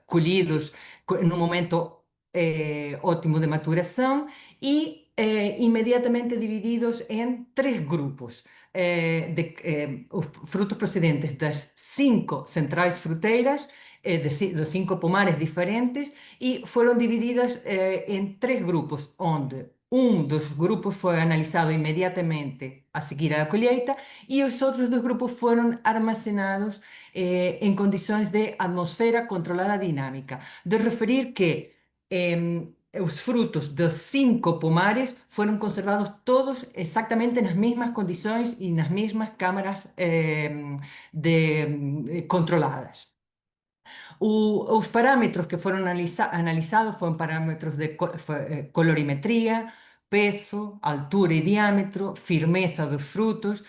colhidos no momento ótimo de maturação e imediatamente divididos em 3 grupos. Os frutos procedentes das 5 centrais fruteiras, dos 5 pomares diferentes, e foram divididas em 3 grupos, onde um dos grupos foi analisado imediatamente a seguir à colheita e os outros 2 grupos foram armazenados em condições de atmosfera controlada dinâmica. De referir que os frutos dos 5 pomares foram conservados todos exatamente nas mesmas condições e nas mesmas câmaras controladas. Os parâmetros que foram analisados foram parâmetros de colorimetria, peso, altura e diâmetro, firmeza dos frutos,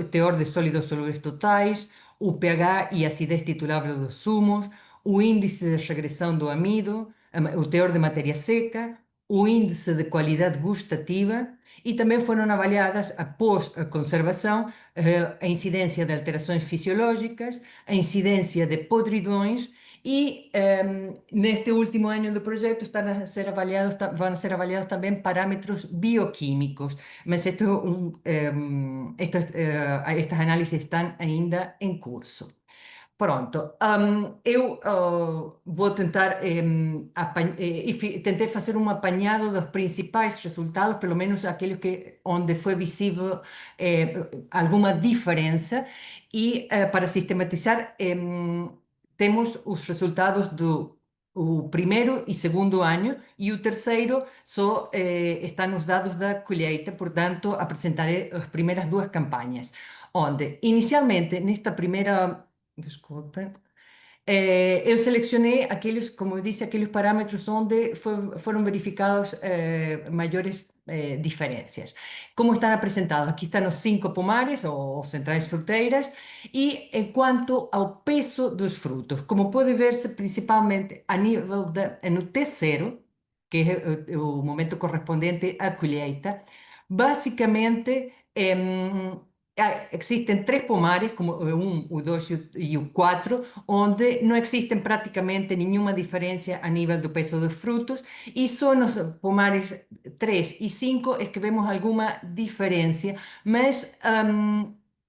teor de sólidos solúveis totais, o pH e acidez titulável dos zumos, o índice de regressão do amido, o teor de matéria seca, o índice de qualidade gustativa e também foram avaliadas, após a conservação, a incidência de alterações fisiológicas, a incidência de podridões e neste último ano do projeto vão ser avaliados também parâmetros bioquímicos, mas estas análises estão ainda em curso. Pronto, eu vou tentar tentei fazer um apanhado dos principais resultados, pelo menos aqueles onde foi visível alguma diferença, e para sistematizar, temos os resultados do o primeiro e segundo ano, e o terceiro só está nos dados da colheita, portanto, apresentarei as primeiras 2 campanhas, onde inicialmente nesta primeira. Desculpe. Eu selecionei aqueles, como eu disse, aqueles parâmetros onde foram verificados maiores diferenças. Como estão apresentados? Aqui estão os 5 pomares ou centrais fruteiras e em quanto ao peso dos frutos. Como pode ver-se, principalmente a nível no T0, que é o momento correspondente à colheita, basicamente existem 3 pomares, como o 1, o 2 e o 4, onde não existe praticamente nenhuma diferença a nível do peso dos frutos, e só nos pomares 3 e 5 é que vemos alguma diferença, mas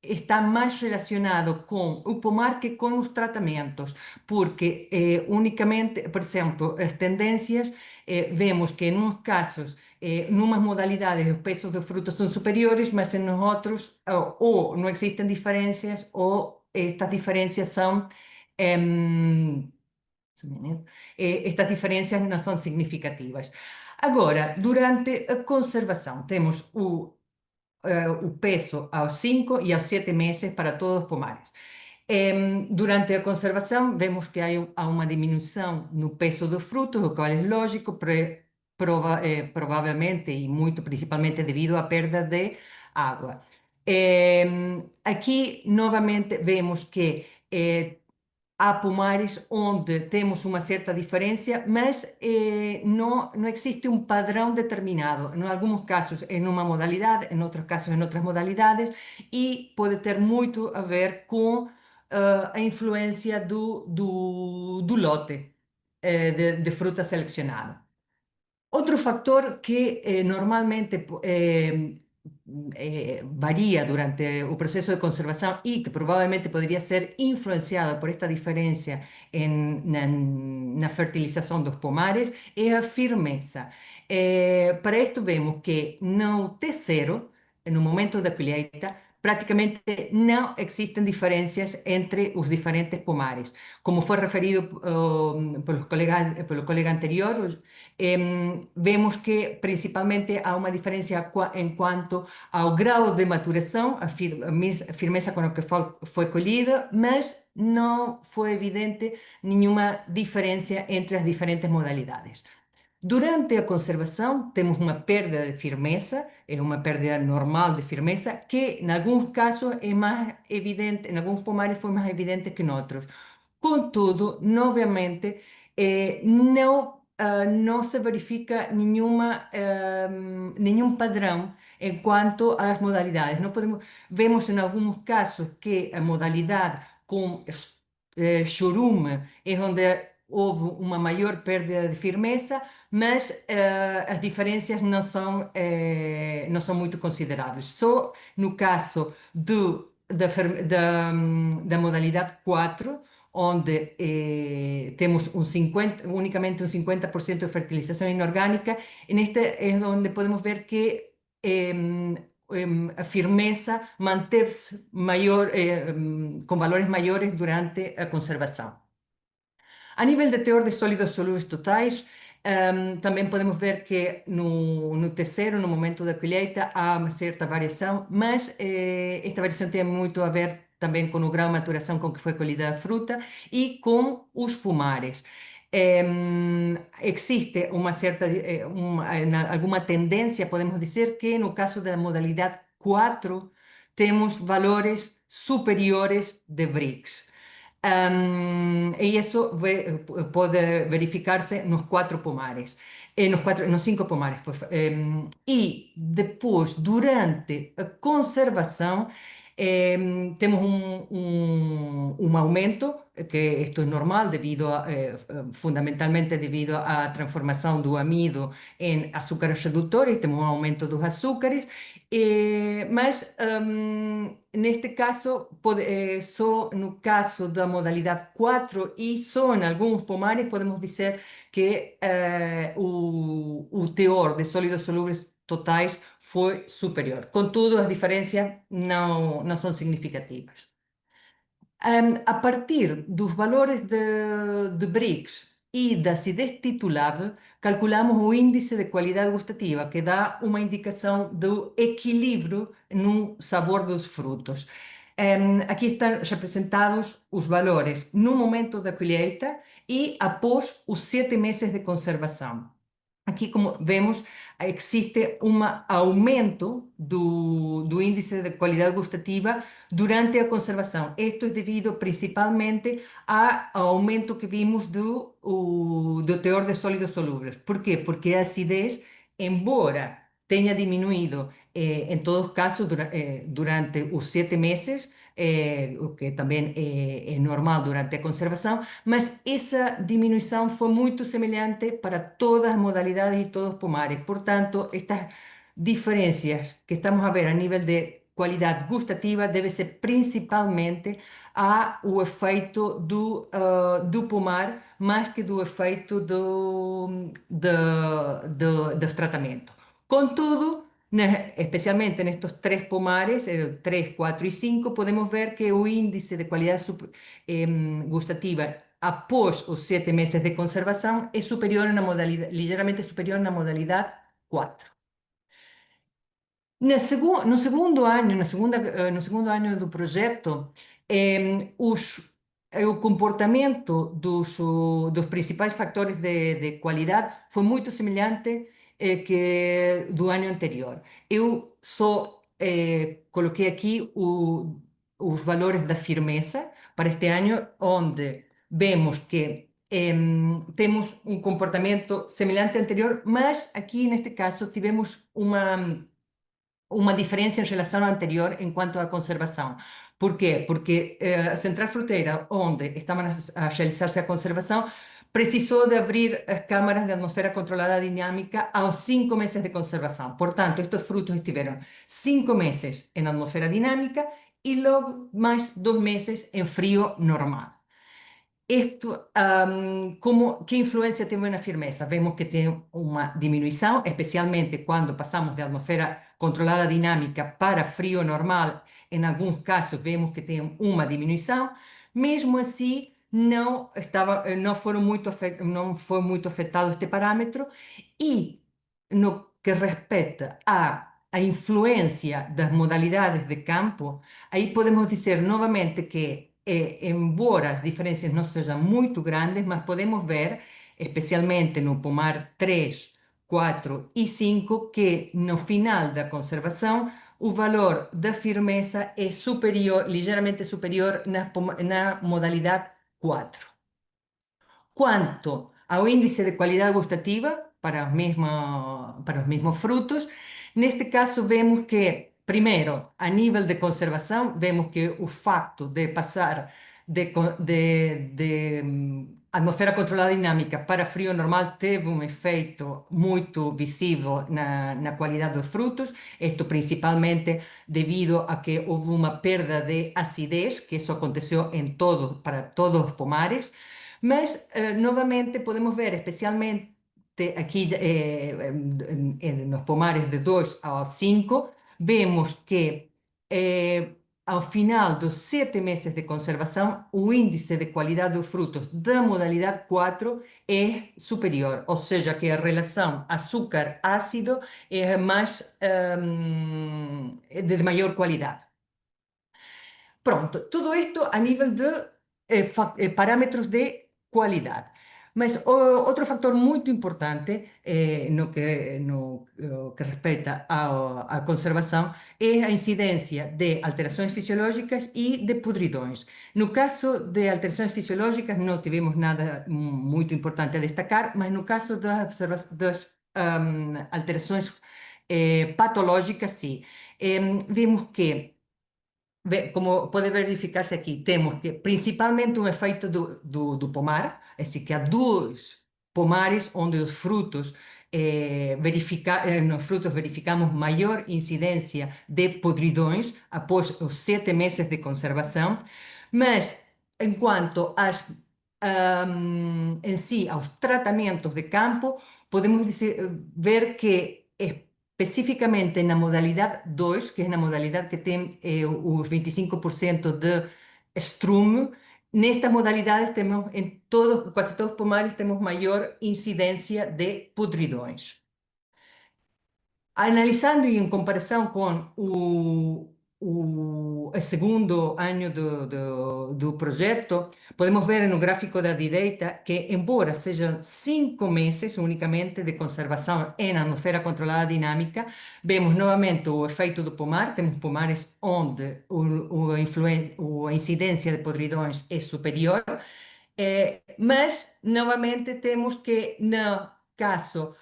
está mais relacionado com o pomar que com os tratamentos, porque unicamente, por exemplo, as tendências, vemos que em uns casos, numas modalidades os pesos dos frutos são superiores, mas em outros ou não existem diferenças ou estas diferenças são estas diferenças não são significativas. Agora, durante a conservação, temos o peso aos 5 e aos 7 meses para todos os pomares. Durante a conservação, vemos que há uma diminuição no peso dos frutos, o qual é lógico, provavelmente e muito principalmente devido à perda de água. Aqui, novamente, vemos que há pomares onde temos uma certa diferença, mas não existe um padrão determinado. Em alguns casos é numa modalidade, em outros casos em outras modalidades, e pode ter muito a ver com a influência do lote de fruta selecionado. Outro fator que normalmente varía durante o processo de conservação e que provavelmente poderia ser influenciado por esta diferença na fertilização dos pomares é a firmeza. Para isto vemos que no T0, no momento da colheita, praticamente não existem diferenças entre os diferentes pomares. Como foi referido pelo colega anterior, vemos que principalmente há uma diferença em quanto ao grau de maturação, a firmeza com a que foi colhida, mas não foi evidente nenhuma diferença entre as diferentes modalidades. Durante a conservação, temos uma perda de firmeza, é uma perda normal de firmeza, que em alguns casos é mais evidente, em alguns pomares foi mais evidente que em outros. Contudo, novamente, não se verifica nenhum padrão em quanto às modalidades. Vemos em alguns casos que a modalidade com chorume é onde houve uma maior perda de firmeza, mas as diferenças não são muito consideráveis. Só no caso da modalidade 4, onde temos unicamente um 50% de fertilização inorgânica, neste é onde podemos ver que a firmeza manteve-se com valores maiores durante a conservação. A nível de teor de sólidos solúveis totais, também podemos ver que no terceiro, no momento da colheita, há uma certa variação, mas esta variação tem muito a ver também com o grau de maturação com que foi colhida a fruta e com os pomares. Existe alguma tendência, podemos dizer, que no caso da modalidade 4 temos valores superiores de BRICS. E isso pode verificar-se nos 4 pomares, nos 5 pomares. E depois, durante a conservação, temos um aumento, que isto é normal, fundamentalmente devido à transformação do amido em açúcares redutores, temos um aumento dos açúcares, mas neste caso, só no caso da modalidade 4 e só em alguns pomares podemos dizer que o teor de sólidos solúveis totais foi superior. Contudo, as diferenças não são significativas. A partir dos valores de BRICS e da acidez titulável, calculamos o índice de qualidade gustativa, que dá uma indicação do equilíbrio no sabor dos frutos. Aqui estão representados os valores no momento da colheita e após os 7 meses de conservação. Aqui, como vemos, existe um aumento do índice de qualidade gustativa durante a conservação. Isto é devido principalmente ao aumento que vimos do teor de sólidos solúveis. Por quê? Porque a acidez, embora tenha diminuído em todos os casos durante os 7 meses, o que também é normal durante a conservação, mas essa diminuição foi muito semelhante para todas as modalidades e todos os pomares. Portanto, estas diferenças que estamos a ver a nível de qualidade gustativa deve ser principalmente ao efeito do pomar, mais que do efeito dos tratamentos. Contudo, especialmente nestes 3 pomares, 3, 4 e 5, podemos ver que o índice de qualidade gustativa após os 7 meses de conservação é superior ligeiramente superior na modalidade 4. No segundo ano do projeto, o comportamento dos principais fatores de qualidade foi muito semelhante que do ano anterior. Eu só coloquei aqui os valores da firmeza para este ano, onde vemos que temos um comportamento semelhante ao anterior, mas aqui neste caso tivemos uma diferença em relação ao anterior em quanto à conservação. Por quê? Porque a central fruteira, onde estavam a realizar-se a conservação, precisou de abrir as câmaras de atmosfera controlada dinâmica aos 5 meses de conservação. Portanto, estes frutos estiveram 5 meses em atmosfera dinâmica e logo mais 2 meses em frio normal. Isto, que influência tem na firmeza? Vemos que tem uma diminuição, especialmente quando passamos de atmosfera controlada dinâmica para frio normal. Em alguns casos, vemos que tem uma diminuição. Mesmo assim, não foi muito afetado este parâmetro. E no que respeita à influência das modalidades de campo, aí podemos dizer novamente que embora as diferenças não sejam muito grandes, mas podemos ver, especialmente no pomar 3, 4 e 5, que no final da conservação o valor da firmeza é superior, ligeiramente superior na modalidade 4. Quanto ao índice de qualidade gustativa para os mesmos frutos, neste caso vemos que, primeiro, a nível de conservação, vemos que o facto de passar de atmosfera controlada dinâmica para frio normal teve um efeito muito visível na qualidade dos frutos, isto principalmente devido a que houve uma perda de acidez, que isso aconteceu para todos os pomares, mas novamente podemos ver, especialmente aqui nos pomares de 2 a 5, vemos que ao final dos 7 meses de conservação, o índice de qualidade dos frutos da modalidade 4 é superior, ou seja, que a relação açúcar-ácido é de maior qualidade. Pronto, tudo isto a nível de parâmetros de qualidade. Mas outro fator muito importante no que respeita à conservação é a incidência de alterações fisiológicas e de podridões. No caso de alterações fisiológicas não tivemos nada muito importante a destacar, mas no caso das alterações patológicas, sim. Vimos que como pode verificar-se aqui, temos que principalmente um efeito do pomar, é assim que há dois pomares onde os frutos, nos frutos verificamos maior incidência de podridões após os 7 meses de conservação, mas enquanto em si aos tratamentos de campo, podemos ver que especificamente na modalidade 2, que é na modalidade que tem os 25% de estrume, nestas modalidades temos quase todos os pomares temos maior incidência de podridões. Analisando e em comparação com o segundo ano do projeto, podemos ver no gráfico da direita que, embora sejam 5 meses unicamente de conservação em atmosfera controlada dinâmica, vemos novamente o efeito do pomar. Temos pomares onde a incidência de podridões é superior, mas novamente temos que, no caso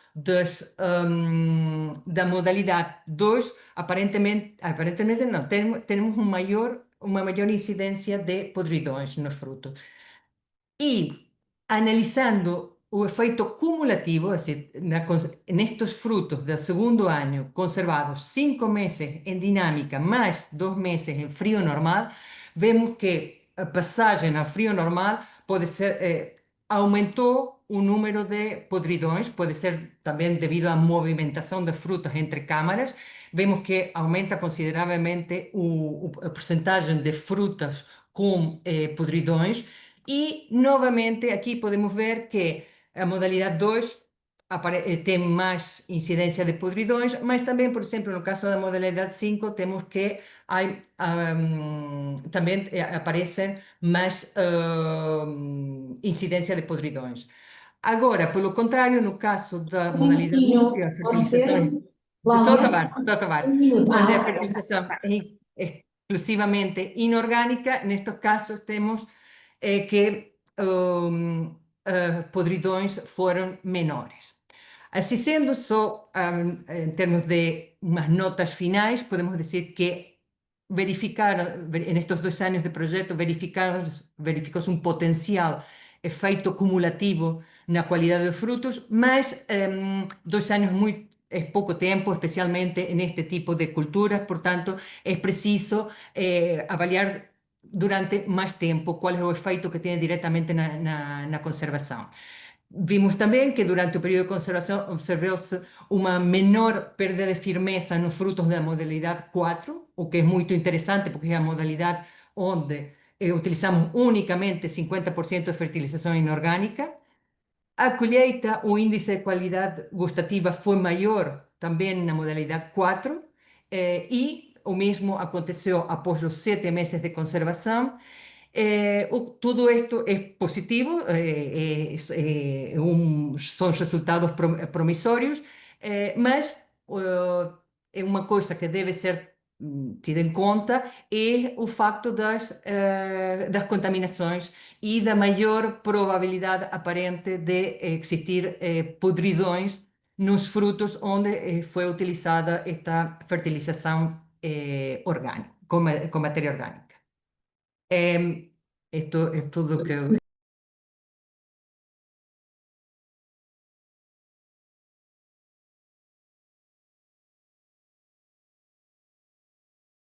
da modalidade 2, aparentemente não, temos uma maior incidência de podridões no fruto. E analisando o efeito cumulativo, é decir, nestes frutos do segundo ano conservados 5 meses em dinâmica mais 2 meses em frio normal, vemos que a passagem ao frio normal pode ser, aumentou o número de podridões, pode ser também devido à movimentação de frutas entre câmaras. Vemos que aumenta consideravelmente a percentagem de frutas com podridões. E, novamente, aqui podemos ver que a modalidade 2 tem mais incidência de podridões, mas também, por exemplo, no caso da modalidade 5, temos que também aparecem mais incidência de podridões. Agora, pelo contrário, no caso da modalidade 1, que é a Pode ser? fertilização... Estou a acabar. Onde a fertilização é exclusivamente inorgânica, nestes casos temos que podridões foram menores. Assim sendo, só em termos de umas notas finais, podemos dizer que en estos 2 años de proyecto, verificó un potencial efecto cumulativo na qualidade de frutos, mas 2 años es poco tiempo, especialmente en este tipo de culturas, por tanto, es preciso avaliar durante más tiempo cuál es el efecto que tiene directamente na conservación. Vimos también que durante el periodo de conservación observó-se una menor pérdida de firmeza en los frutos de la modalidad 4, o que es muy interesante porque es la modalidad donde utilizamos únicamente 50% de fertilización inorgánica. A colheita, o índice de qualidade gustativa foi maior também na modalidade 4, e o mesmo aconteceu após os 7 meses de conservação. Tudo isto é positivo, são resultados promissórios, mas é uma coisa que deve ser tida em conta é o facto das contaminações e da maior probabilidade aparente de existir podridões nos frutos onde foi utilizada esta fertilização orgânica, com matéria orgânica. Esto es todo lo que